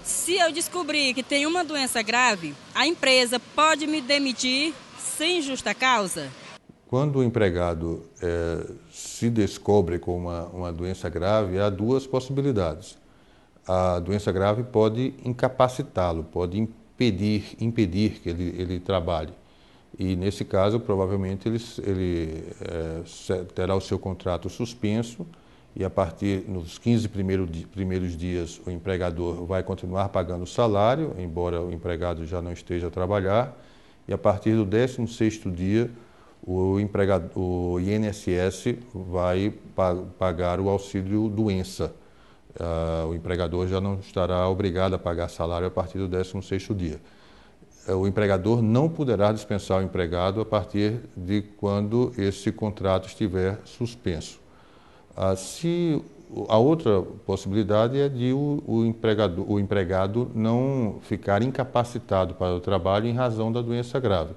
Se eu descobrir que tem uma doença grave, a empresa pode me demitir sem justa causa? Quando o empregado se descobre com uma doença grave, há duas possibilidades. A doença grave pode incapacitá-lo, pode impedir que ele trabalhe. E, nesse caso, provavelmente, ele terá o seu contrato suspenso e, a partir dos 15 primeiros dias, o empregador vai continuar pagando o salário, embora o empregado já não esteja a trabalhar, e, a partir do 16º dia, o INSS vai pagar o auxílio doença. O empregador já não estará obrigado a pagar salário a partir do 16º dia. O empregador não poderá dispensar o empregado a partir de quando esse contrato estiver suspenso. A outra possibilidade é de o empregado não ficar incapacitado para o trabalho em razão da doença grave.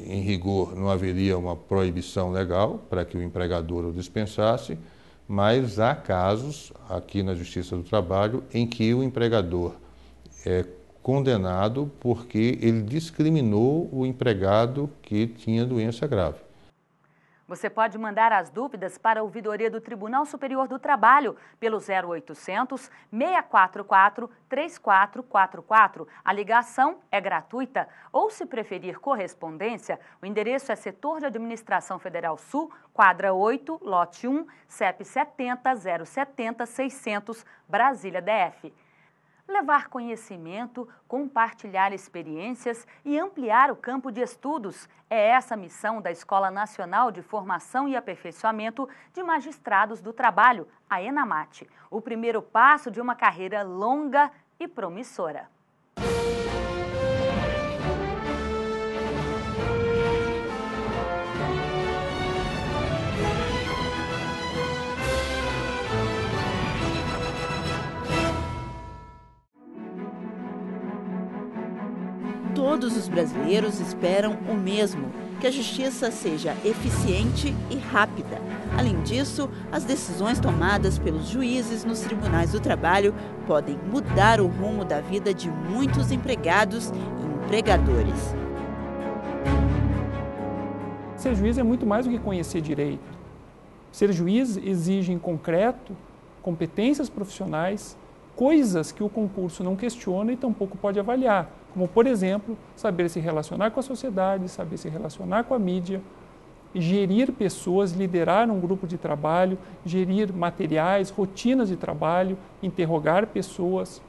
Em rigor, não haveria uma proibição legal para que o empregador o dispensasse, mas há casos, aqui na Justiça do Trabalho, em que o empregador é condenado porque ele discriminou o empregado que tinha doença grave. Você pode mandar as dúvidas para a ouvidoria do Tribunal Superior do Trabalho pelo 0800 644 3444. A ligação é gratuita. Ou, se preferir correspondência, o endereço é Setor de Administração Federal Sul, quadra 8, lote 1, CEP 70 070 600, Brasília, DF. Levar conhecimento, compartilhar experiências e ampliar o campo de estudos. É essa a missão da Escola Nacional de Formação e Aperfeiçoamento de Magistrados do Trabalho, a ENAMAT. O primeiro passo de uma carreira longa e promissora. Todos os brasileiros esperam o mesmo, que a justiça seja eficiente e rápida. Além disso, as decisões tomadas pelos juízes nos tribunais do trabalho podem mudar o rumo da vida de muitos empregados e empregadores. Ser juiz é muito mais do que conhecer direito. Ser juiz exige, em concreto, competências profissionais, coisas que o concurso não questiona e tampouco pode avaliar, como, por exemplo, saber se relacionar com a sociedade, saber se relacionar com a mídia, gerir pessoas, liderar um grupo de trabalho, gerir materiais, rotinas de trabalho, interrogar pessoas,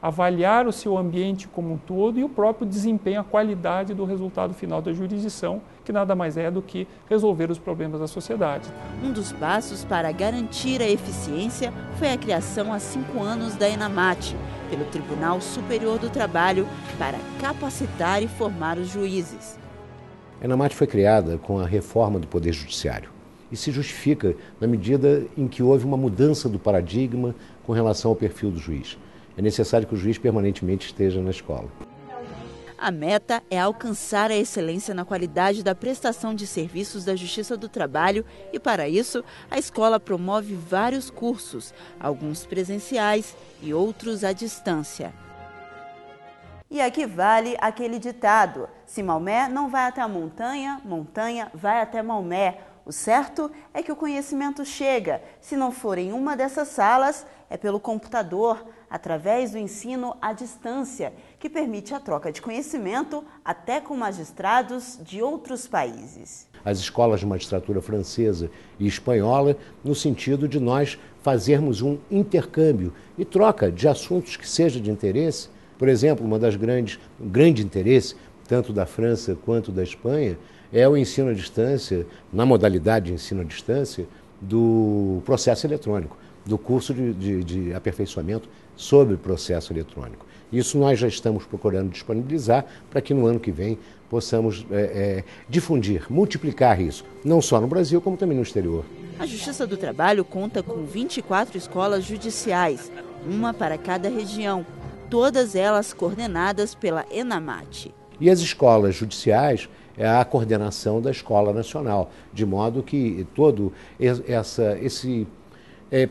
avaliar o seu ambiente como um todo e o próprio desempenho, a qualidade do resultado final da jurisdição, que nada mais é do que resolver os problemas da sociedade. Um dos passos para garantir a eficiência foi a criação há 5 anos da ENAMAT, pelo Tribunal Superior do Trabalho, para capacitar e formar os juízes. A ENAMAT foi criada com a reforma do Poder Judiciário e se justifica na medida em que houve uma mudança do paradigma com relação ao perfil do juiz. É necessário que o juiz permanentemente esteja na escola. A meta é alcançar a excelência na qualidade da prestação de serviços da Justiça do Trabalho e, para isso, a escola promove vários cursos, alguns presenciais e outros à distância. E aqui vale aquele ditado: se Maomé não vai até a montanha, montanha vai até Maomé. O certo é que o conhecimento chega, se não for em uma dessas salas, é pelo computador, através do ensino à distância, que permite a troca de conhecimento até com magistrados de outros países. As escolas de magistratura francesa e espanhola, no sentido de nós fazermos um intercâmbio e troca de assuntos que seja de interesse. Por exemplo, um grande interesse, tanto da França quanto da Espanha, é o ensino à distância, na modalidade de ensino à distância, do processo eletrônico, do curso de aperfeiçoamento sobre processo eletrônico. Isso nós já estamos procurando disponibilizar para que no ano que vem possamos difundir, multiplicar isso, não só no Brasil, como também no exterior. A Justiça do Trabalho conta com 24 escolas judiciais, uma para cada região, todas elas coordenadas pela ENAMAT. E as escolas judiciais é a coordenação da Escola Nacional, de modo que todo esse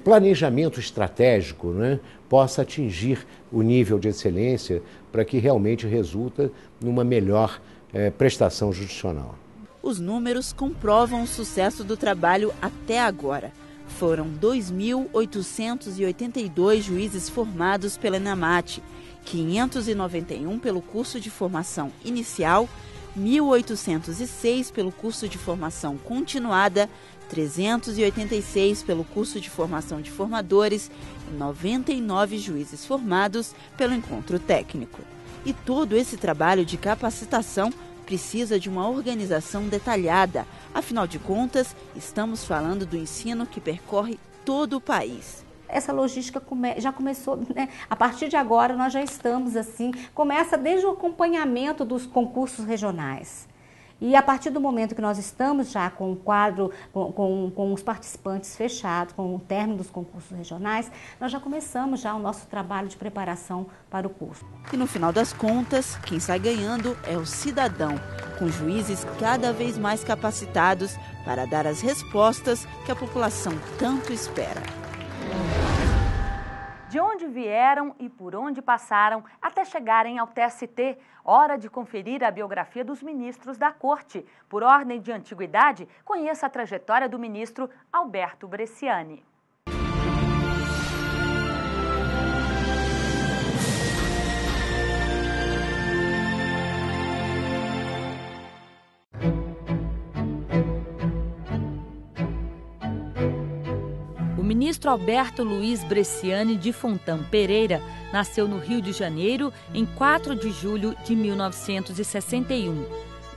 planejamento estratégico, né, possa atingir o nível de excelência para que realmente resulta numa melhor prestação jurisdicional. Os números comprovam o sucesso do trabalho até agora. Foram 2.882 juízes formados pela ENAMAT, 591 pelo curso de formação inicial, 1.806 pelo curso de formação continuada, 386 pelo curso de formação de formadores e 99 juízes formados pelo encontro técnico. E todo esse trabalho de capacitação precisa de uma organização detalhada. Afinal de contas, estamos falando do ensino que percorre todo o país. Essa logística já começou, né? A partir de agora nós já estamos assim, começa desde o acompanhamento dos concursos regionais. E a partir do momento que nós estamos já com o quadro, com os participantes fechados, com o término dos concursos regionais, nós já começamos já o nosso trabalho de preparação para o curso. E no final das contas, quem sai ganhando é o cidadão, com juízes cada vez mais capacitados para dar as respostas que a população tanto espera. De onde vieram e por onde passaram até chegarem ao TST. Hora de conferir a biografia dos ministros da Corte. Por ordem de antiguidade, conheça a trajetória do ministro Alberto Bresciani. O ministro Alberto Luiz Bresciani de Fontan Pereira nasceu no Rio de Janeiro em 4 de julho de 1961.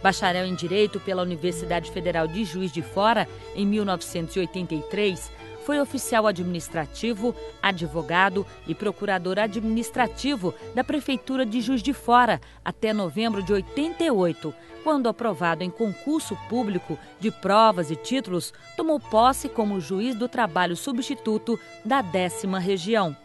Bacharel em Direito pela Universidade Federal de Juiz de Fora em 1983, foi oficial administrativo, advogado e procurador administrativo da Prefeitura de Juiz de Fora até novembro de 88, quando, aprovado em concurso público de provas e títulos, tomou posse como juiz do trabalho substituto da 10ª Região.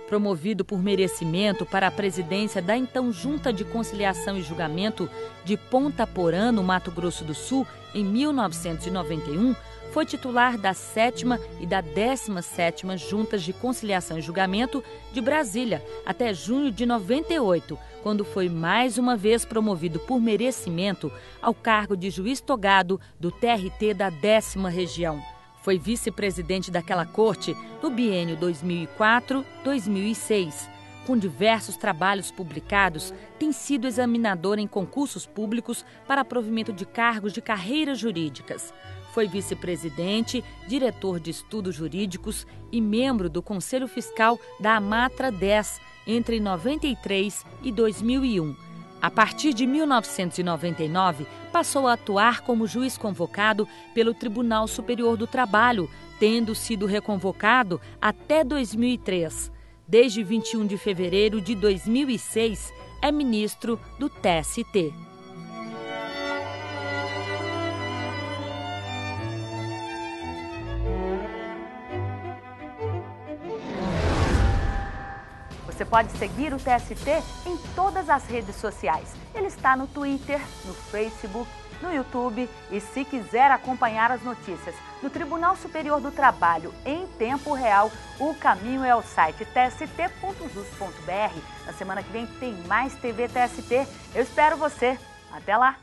Promovido por merecimento para a presidência da então Junta de Conciliação e Julgamento de Ponta Porã, no Mato Grosso do Sul, em 1991, foi titular da 7ª e da 17ª Juntas de Conciliação e Julgamento de Brasília, até junho de 98, quando foi mais uma vez promovido por merecimento ao cargo de juiz togado do TRT da 10ª Região. Foi vice-presidente daquela corte no biênio 2004-2006. Com diversos trabalhos publicados, tem sido examinador em concursos públicos para provimento de cargos de carreiras jurídicas. Foi vice-presidente, diretor de estudos jurídicos e membro do Conselho Fiscal da Amatra 10 entre 93 e 2001. A partir de 1999, passou a atuar como juiz convocado pelo Tribunal Superior do Trabalho, tendo sido reconvocado até 2003. Desde 21 de fevereiro de 2006, é ministro do TST. Você pode seguir o TST em todas as redes sociais. Ele está no Twitter, no Facebook, no YouTube e, se quiser acompanhar as notícias do Tribunal Superior do Trabalho em tempo real, o caminho é o site tst.jus.br. Na semana que vem tem mais TV TST. Eu espero você. Até lá!